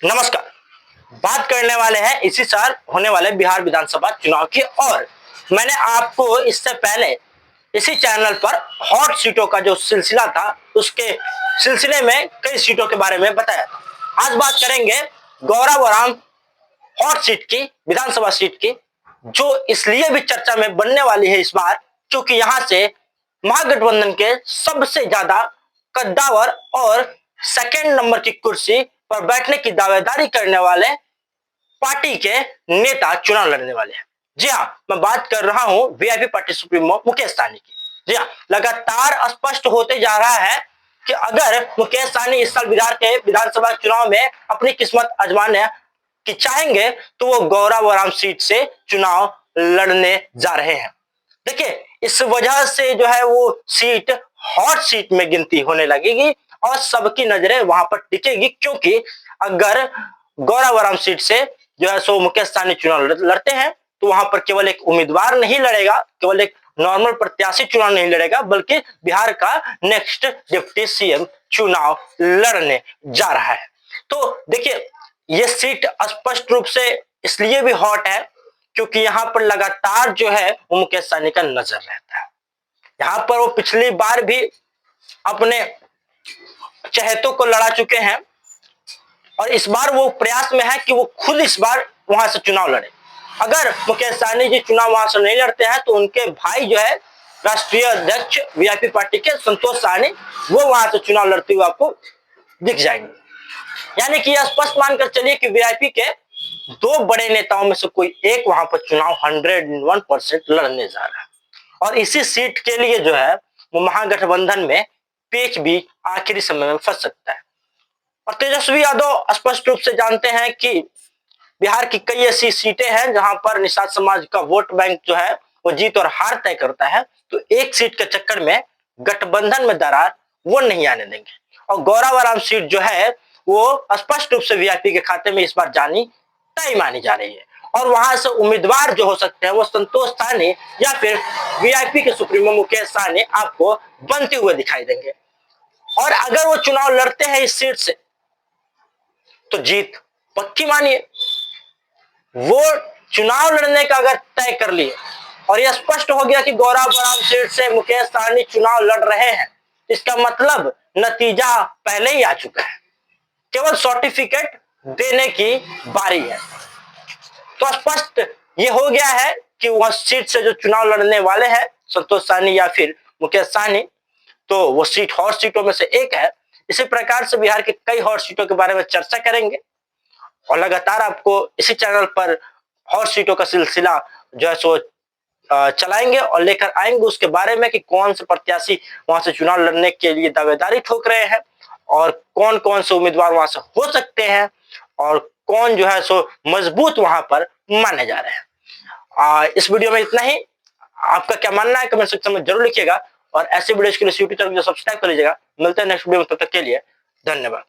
नमस्कार। बात करने वाले हैं इसी साल होने वाले बिहार विधानसभा चुनाव की। और मैंने आपको इससे पहले इसी चैनल पर हॉट सीटों का जो सिलसिला था उसके सिलसिले में कई सीटों के बारे में बताया था। आज बात करेंगे गौराबोराम हॉट सीट की, विधानसभा सीट की, जो इसलिए भी चर्चा में बनने वाली है इस बार क्योंकि यहां से महागठबंधन के सबसे ज्यादा कद्दावर और सेकेंड नंबर की कुर्सी पर बैठने की दावेदारी करने वाले पार्टी के नेता चुनाव लड़ने वाले हैं। जी हाँ, मैं बात कर रहा हूं VIP party supremo Mukesh Sahani की। जी हाँ, लगातार स्पष्ट होते जा रहा है कि अगर मुकेश सहनी इस साल बिहार के विधानसभा चुनाव में अपनी किस्मत आजमाने की चाहेंगे तो वो गौराबोराम सीट से चुनाव लड़ने जा रहे हैं। देखिए, इस वजह से जो है वो सीट हॉट सीट में गिनती होने लगेगी और सबकी नजरें वहां पर टिकेगी क्योंकि अगर गौराबोराम सीट से जो है सो मुकेश सहनी चुनाव लड़ते हैं तो वहां पर केवल एक उम्मीदवार नहीं लड़ेगा, केवल एक नॉर्मल प्रत्याशी चुनाव नहीं लड़ेगा, बल्कि बिहार का नेक्स्ट डिप्टी सीएम चुनाव लड़ने जा रहा है। तो देखिए, ये सीट स्पष्ट रूप से इसलिए भी हॉट है क्योंकि यहां पर लगातार जो है वो मुकेश सहनी का नजर रहता है। यहां पर वो पिछली बार भी अपने चहेतों को लड़ा चुके हैं और इस बार वो प्रयास में है कि वो खुद इस बार वहां से चुनाव लड़े। अगर मुकेश सहनी जी चुनाव वहां से नहीं लड़ते हैं तो उनके भाई जो है राष्ट्रीय अध्यक्ष वीआईपी पार्टी के संतोष सहनी, वो वहां से चुनाव लड़ते हुए आपको दिख जाएंगे। यानी कि यह स्पष्ट मानकर चलिए कि वीआईपी के दो बड़े नेताओं में से कोई एक वहां पर चुनाव 101% लड़ने जा रहा है। और इसी सीट के लिए जो है वो महागठबंधन में पेच भी आखिरी समय में फंस सकता है। और तेजस्वी यादव स्पष्ट रूप से जानते हैं कि बिहार की कई ऐसी सीटें हैं जहां पर निषाद समाज का वोट बैंक जो है वो जीत और हार तय करता है, तो एक सीट के चक्कर में गठबंधन में दरार वो नहीं आने देंगे। और गौराबोराम सीट जो है वो स्पष्ट रूप से वीआईपी के खाते में इस बार जानी तय मानी जा रही है और वहां से उम्मीदवार जो हो सकते हैं वो संतोष सहनी या फिर वीआईपी के सुप्रीमो मुकेश सहनी आपको बनते हुए दिखाई देंगे। और अगर वो चुनाव लड़ते हैं इस सीट से तो जीत पक्की मानिए। वो चुनाव लड़ने का अगर तय कर लिए और यह स्पष्ट हो गया कि गौराबोराम सीट से मुकेश सहनी चुनाव लड़ रहे हैं, इसका मतलब नतीजा पहले ही आ चुका है, केवल सर्टिफिकेट देने की बारी है। तो स्पष्ट ये हो गया है कि वह सीट से जो चुनाव लड़ने वाले हैं संतोष सहनी या फिर मुकेश सहनी, तो वो सीट हॉट सीटों में से एक है। इसी प्रकार से बिहार के कई हॉट सीटों के बारे में चर्चा करेंगे और लगातार आपको इसी चैनल पर हॉट सीटों का सिलसिला जो है सो चलाएंगे और लेकर आएंगे उसके बारे में कि कौन से प्रत्याशी वहां से चुनाव लड़ने के लिए दावेदारी ठोक रहे हैं और कौन कौन से उम्मीदवार वहां से हो सकते हैं और कौन जो है सो मजबूत वहां पर माने जा रहे हैं। इस वीडियो में इतना ही। आपका क्या मानना है कमेंट सेक्शन में जरूर लिखिएगा और ऐसे वीडियो के लिए यूट्यूब चैनल को सब्सक्राइब कर लीजिएगा। मिलते हैं नेक्स्ट वीडियो में, तब तक के लिए धन्यवाद।